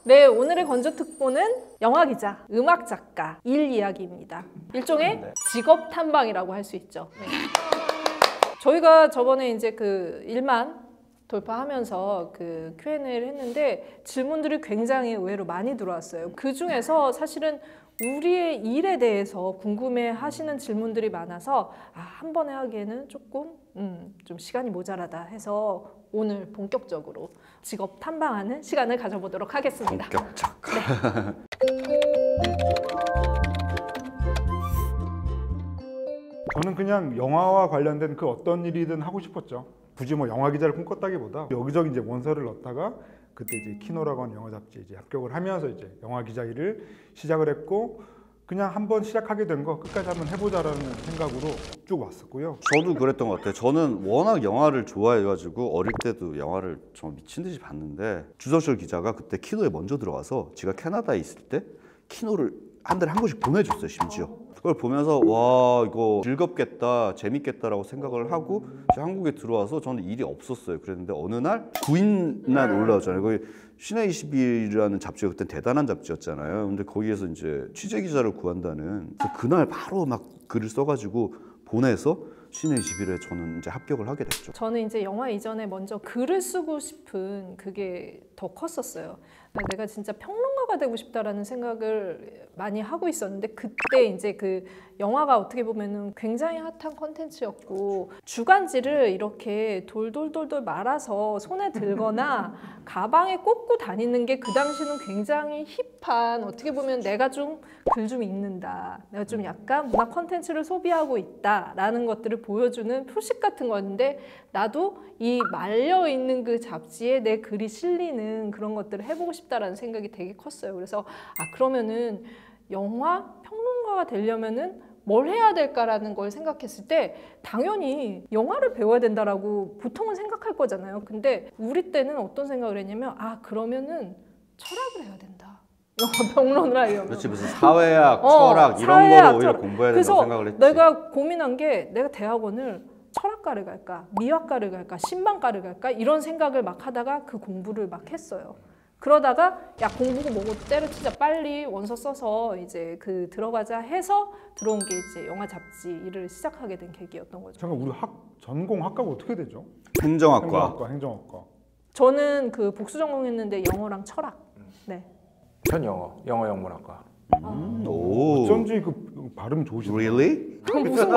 네, 오늘의 건조특보는 영화기자, 음악작가, 일 이야기입니다. 일종의 직업 탐방이라고 할 수 있죠. 네. 저희가 저번에 이제 그 1만 돌파하면서 그 Q&A를 했는데 질문들이 굉장히 의외로 많이 들어왔어요. 그 중에서 사실은 우리의 일에 대해서 궁금해 하시는 질문들이 많아서 한 번에 하기에는 조금 좀 시간이 모자라다 해서 오늘 본격적으로 직업 탐방하는 시간을 가져보도록 하겠습니다. 본격적. 네. 저는 그냥 영화와 관련된 그 어떤 일이든 하고 싶었죠. 굳이 뭐 영화 기자를 꿈꿨다기보다 여기저기 이제 원서를 넣다가 그때 이제 키노라고 하는 영화 잡지에 이제 합격을 하면서 이제 영화 기자 일을 시작을 했고, 그냥 한번 시작하게 된 거 끝까지 한번 해보자라는 생각으로 쭉 왔었고요. 저도 그랬던 것 같아요. 저는 워낙 영화를 좋아해가지고 어릴 때도 영화를 정말 미친 듯이 봤는데, 주석철 기자가 그때 키노에 먼저 들어와서 제가 캐나다에 있을 때 키노를 한 달에 한 권씩 보내줬어요. 심지어 그걸 보면서 와, 이거 즐겁겠다, 재밌겠다라고 생각을 하고 한국에 들어와서 저는 일이 없었어요. 그랬는데 어느 날 구인날 올라오잖아요. 거기 시내 21이라는 잡지가 그때 대단한 잡지였잖아요. 근데 거기에서 이제 취재 기자를 구한다는, 그날 바로 막 글을 써가지고 보내서 시내 21에 저는 이제 합격을 하게 됐죠. 저는 이제 영화 이전에 먼저 글을 쓰고 싶은 그게 더 컸었어요. 내가 진짜 평론가가 되고 싶다라는 생각을 많이 하고 있었는데, 그때 이제 그 영화가 어떻게 보면은 굉장히 핫한 컨텐츠였고, 주간지를 이렇게 돌돌돌돌 말아서 손에 들거나 가방에 꽂고 다니는 게 그 당시는 굉장히 힙한, 어떻게 보면 내가 좀 글 좀 읽는다, 내가 좀 약간 문화 컨텐츠를 소비하고 있다라는 것들을 보여주는 표식 같은 건데, 나도 이 말려 있는 그 잡지에 내 글이 실리는 그런 것들을 해보고 싶다라는 생각이 되게 컸어요. 그래서 그러면은 영화 평론가가 되려면은 뭘 해야 될까라는 걸 생각했을 때 당연히 영화를 배워야 된다라고 보통은 생각할 거잖아요. 근데 우리 때는 어떤 생각을 했냐면 그러면은 철학을 해야 된다. 영화 평론을 하려면. 그렇지, 무슨 사회학, 철학 이런 거로 오히려 공부해야 된다고 생각을 했지. 그래서 내가 고민한 게, 내가 대학원을 철학과를 갈까, 미학과를 갈까, 신방과를 갈까, 이런 생각을 막 하다가 그 공부를 막 했어요. 그러다가 공부고 뭐고 때려치자, 빨리 원서 써서 이제 그 들어가자 해서 들어온 게 이제 영화 잡지 일을 시작하게 된 계기였던 거죠. 잠깐, 우리 전공 학과가 어떻게 되죠? 행정학과. 행정학과. 저는 그 복수 전공했는데 영어랑 철학. 네. 전 영어 영문학과. 오. 어쩐지 그 발음 좋으시네요. Really? 무슨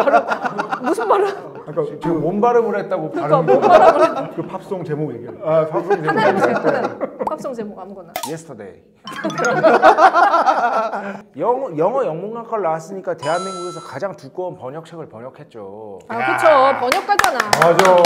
발음? 아까 제가 뭔 발음을 했다고 그러니까 발음을. 뭔 발음을 그 팝송 제목 얘기해요. 팝송 제목. 하나 해주세요. 하나. 팝송 제목 아무거나. Yesterday. 영어 영문학과를 나왔으니까 대한민국에서 가장 두꺼운 번역책을 번역했죠. 그쵸. 번역가잖아. 맞아.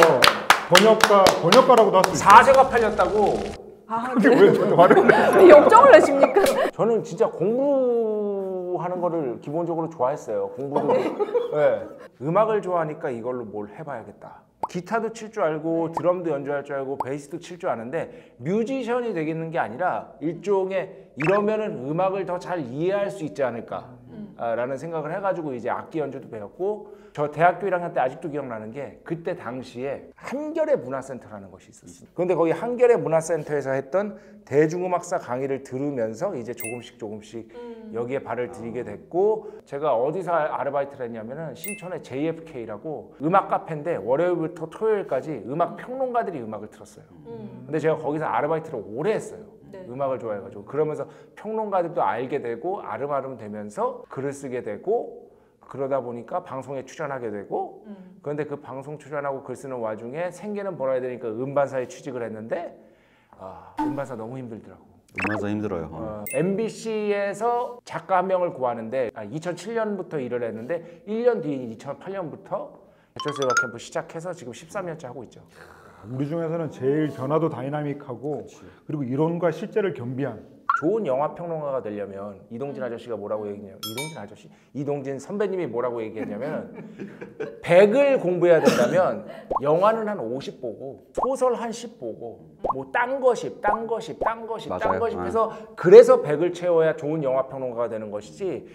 번역가라고도 할 수 있어요. 4제가 팔렸다고. 그게 왜 저한테 말을 왜 역정을 내십니까? 저는 진짜 공부하는 거를 기본적으로 좋아했어요. 공부도. 네. 음악을 좋아하니까 이걸로 뭘 해봐야겠다. 기타도 칠 줄 알고 드럼도 연주할 줄 알고 베이스도 칠 줄 아는데 뮤지션이 되겠는 게 아니라 일종의 이러면은 음악을 더 잘 이해할 수 있지 않을까 라는 생각을 해가지고 이제 악기 연주도 배웠고, 저 대학교 1학년 때 아직도 기억나는 게, 그때 당시에 한겨레 문화센터라는 것이 있었어요. 그런데 거기 한겨레 문화센터에서 했던 대중음악사 강의를 들으면서 이제 조금씩 여기에 발을 들이게 됐고, 제가 어디서 아르바이트를 했냐면은 신촌의 JFK라고 음악 카페인데 월요일부터 토요일까지 음악 평론가들이 음악을 틀었어요. 근데 제가 거기서 아르바이트를 오래 했어요. 네. 음악을 좋아해가지고. 그러면서 평론가들도 알게 되고 아름아름 되면서 글을 쓰게 되고, 그러다 보니까 방송에 출연하게 되고, 그런데 그 방송 출연하고 글 쓰는 와중에 생계는 벌어야 되니까 음반사에 취직을 했는데 음반사 너무 힘들더라고. 음반사 힘들어요. MBC에서 작가 한 명을 구하는데 2007년부터 일을 했는데 1년 뒤인 2008년부터 배철수 음악 캠프 시작해서 지금 13년째 하고 있죠. 우리 중에서는 제일 변화도 다이나믹하고, 그리고 이론과 실제를 겸비한. 좋은 영화 평론가가 되려면 이동진 아저씨가 뭐라고 얘기했냐면, 이동진 선배님이 뭐라고 얘기했냐면 100을 공부해야 된다면 영화는 한 50 보고 소설 한 10 보고 뭐 딴 것이 해서 그래서 100을 채워야 좋은 영화 평론가가 되는 것이지,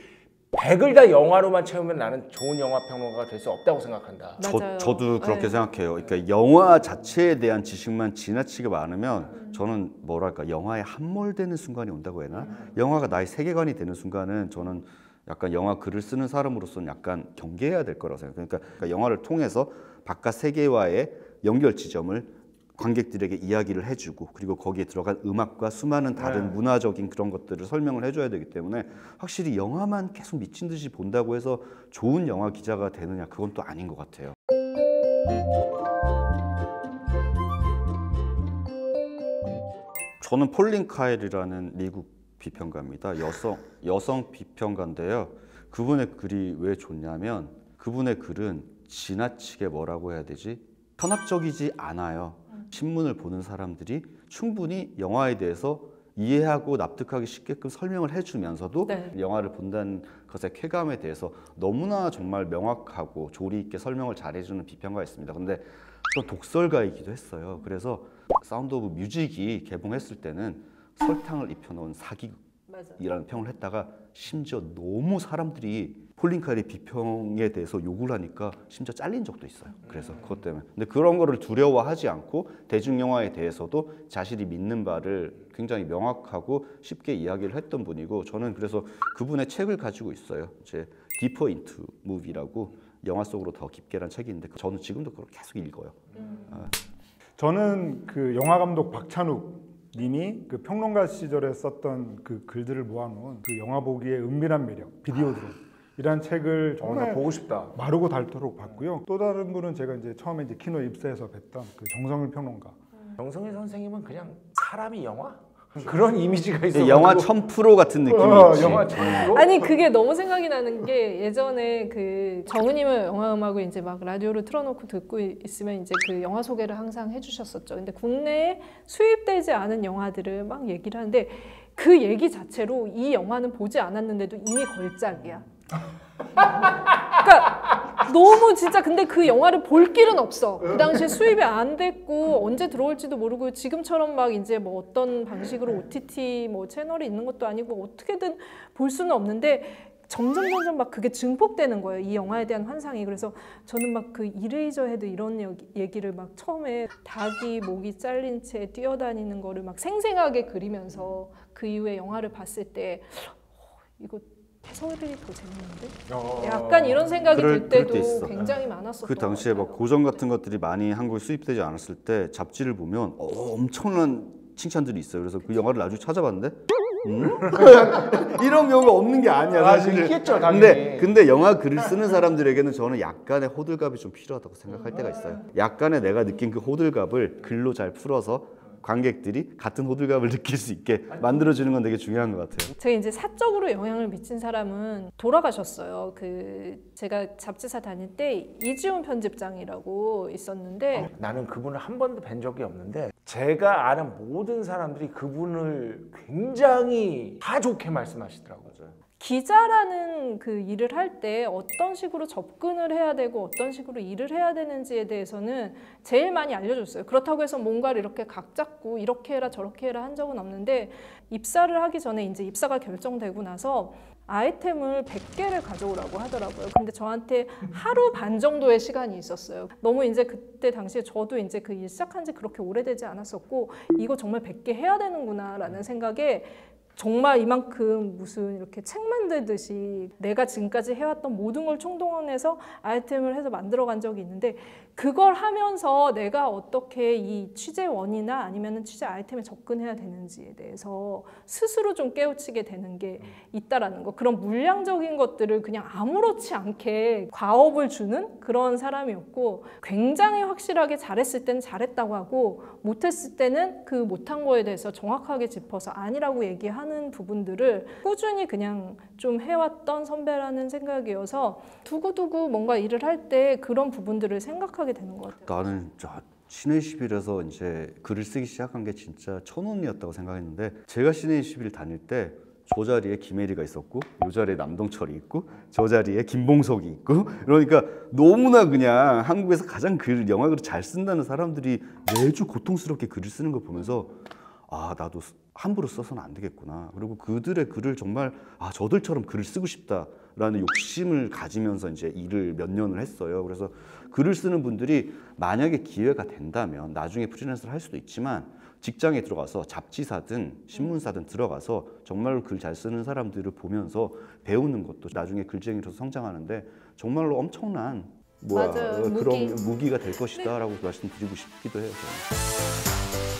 100을 다 영화로만 채우면 나는 좋은 영화 평론가가 될 수 없다고 생각한다. 맞아요. 저도 그렇게 네. 생각해요. 그러니까 영화 자체에 대한 지식만 지나치게 많으면 저는 뭐랄까 영화에 함몰되는 순간이 온다고 해야 되나? 영화가 나의 세계관이 되는 순간은 저는 약간 영화 글을 쓰는 사람으로서는 약간 경계해야 될 거라고 생각해요. 그러니까 영화를 통해서 바깥 세계와의 연결 지점을 관객들에게 이야기를 해주고 그리고 거기에 들어간 음악과 수많은 다른 문화적인 그런 것들을 설명을 해줘야 되기 때문에 확실히 영화만 계속 미친 듯이 본다고 해서 좋은 영화 기자가 되느냐 그건 또 아닌 것 같아요. 저는 폴린 카일이라는 미국 비평가입니다. 여성 비평가인데요. 그분의 글이 왜 좋냐면 그분의 글은 지나치게 뭐라고 해야 되지? 편합적이지 않아요. 신문을 보는 사람들이 충분히 영화에 대해서 이해하고 납득하기 쉽게끔 설명을 해주면서도 네. 영화를 본다는 것의 쾌감에 대해서 너무나 정말 명확하고 조리 있게 설명을 잘해주는 비평가였습니다. 근데 또 독설가이기도 했어요. 그래서 사운드 오브 뮤직이 개봉했을 때는 설탕을 입혀놓은 사기극이라는 평을 했다가 심지어 너무 사람들이 폴린 카일의 비평에 대해서 욕을 하니까 심지어 잘린 적도 있어요. 그래서 그것 때문에. 근데 그런 거를 두려워하지 않고 대중 영화에 대해서도 자신이 믿는 바를 굉장히 명확하고 쉽게 이야기를 했던 분이고 저는 그래서 그분의 책을 가지고 있어요. 제 Deeper into Movie라고 영화 속으로 더 깊게란 책인데 저는 지금도 그걸 계속 읽어요. 저는 그 영화 감독 박찬욱 님이 그 평론가 시절에 썼던 그 글들을 모아놓은 그 영화 보기의 은밀한 매력, 비디오 드론 이란 책을 나 정말 보고 싶다. 마르고 닳도록 봤고요. 또 다른 분은 제가 이제 처음에 이제 키노 입사해서 뵀던 그 정성일 평론가. 정성일 선생님은 그냥 사람이 영화? 그런 이미지가 있어. 영화 1000% 같은 느낌이 있지. 영화 1000%? 아니 그게 너무 생각이 나는 게 예전에 그 정우님은 영화 음악을 이제 막 라디오를 틀어놓고 듣고 있으면 이제 그 영화 소개를 항상 해주셨었죠. 근데 국내에 수입되지 않은 영화들을 막 얘기를 하는데 그 얘기 자체로 이 영화는 보지 않았는데도 이미 걸작이야. 그러니까 너무 진짜 근데 그 영화를 볼 길은 없어. 그 당시에 수입이 안 됐고 언제 들어올지도 모르고 지금처럼 막 이제 뭐 어떤 방식으로 OTT 뭐 채널이 있는 것도 아니고 어떻게든 볼 수는 없는데 점점 막 그게 증폭되는 거예요. 이 영화에 대한 환상이. 그래서 저는 막 그 이레이저 헤드 이런 얘기를 막 처음에 닭이 목이 잘린 채 뛰어다니는 거를 막 생생하게 그리면서 그 이후에 영화를 봤을 때 이거 해석이 더 재밌는데? 약간 이런 생각이 들 그럴 때 때도 있어. 굉장히 많았었던 그 당시에 것 막 같아요. 고전 같은 것들이 많이 한국에 수입되지 않았을 때 잡지를 보면 엄청난 칭찬들이 있어요. 그래서 그 영화를 나중에 찾아봤는데 이런 경우가 없는 게 아니야 사실. 있겠죠, 당연히. 근데 영화 글을 쓰는 사람들에게는 저는 약간의 호들갑이 좀 필요하다고 생각할 때가 있어요. 약간의 내가 느낀 그 호들갑을 글로 잘 풀어서 관객들이 같은 호들갑을 느낄 수 있게 만들어주는 건 되게 중요한 것 같아요. 제가 이제 사적으로 영향을 미친 사람은 돌아가셨어요. 그 제가 잡지사 다닐 때 이지훈 편집장이라고 있었는데 나는 그분을 한 번도 뵌 적이 없는데 제가 아는 모든 사람들이 그분을 굉장히 다 좋게 말씀하시더라고요. 기자라는 그 일을 할 때 어떤 식으로 접근을 해야 되고 어떤 식으로 일을 해야 되는지에 대해서는 제일 많이 알려줬어요. 그렇다고 해서 뭔가를 이렇게 각 잡고 이렇게 해라 저렇게 해라 한 적은 없는데 입사를 하기 전에 이제 입사가 결정되고 나서 아이템을 100개를 가져오라고 하더라고요. 근데 저한테 하루 반 정도의 시간이 있었어요. 너무 이제 그때 당시에 저도 이제 그 일 시작한 지 그렇게 오래되지 않았었고 이거 정말 100개 해야 되는구나라는 생각에 정말 이만큼 무슨 이렇게 책 만들듯이 내가 지금까지 해왔던 모든 걸 총동원해서 아이템을 해서 만들어간 적이 있는데 그걸 하면서 내가 어떻게 이 취재원이나 아니면 취재 아이템에 접근해야 되는지에 대해서 스스로 좀 깨우치게 되는 게 있다라는 거. 그런 물량적인 것들을 그냥 아무렇지 않게 과업을 주는 그런 사람이었고 굉장히 확실하게 잘했을 때는 잘했다고 하고 못했을 때는 그 못한 거에 대해서 정확하게 짚어서 아니라고 얘기하는 부분들을 꾸준히 그냥 좀 해왔던 선배라는 생각이어서 두고두고 뭔가 일을 할 때 그런 부분들을 생각하게 되는 것 같아요. 나는 신의 10일에서 이제 글을 쓰기 시작한 게 진짜 천운이었다고 생각했는데 제가 신의 10일 다닐 때 저 자리에 김혜리가 있었고 이 자리에 남동철이 있고 저 자리에 김봉석이 있고 그러니까 너무나 그냥 한국에서 가장 영화글을 잘 쓴다는 사람들이 매주 고통스럽게 글을 쓰는 거 보면서 아 나도 함부로 써서는 안 되겠구나. 그리고 그들의 글을 정말 아 저들처럼 글을 쓰고 싶다 라는 욕심을 가지면서 이제 일을 몇 년을 했어요. 그래서 글을 쓰는 분들이 만약에 기회가 된다면 나중에 프리랜서를 할 수도 있지만 직장에 들어가서 잡지사든 신문사든 들어가서 정말로 글 잘 쓰는 사람들을 보면서 배우는 것도 나중에 글쟁이로서 성장하는데 정말로 엄청난 맞아요. 그런 무기가 될 것이다라고 말씀드리고 싶기도 해요. 저는.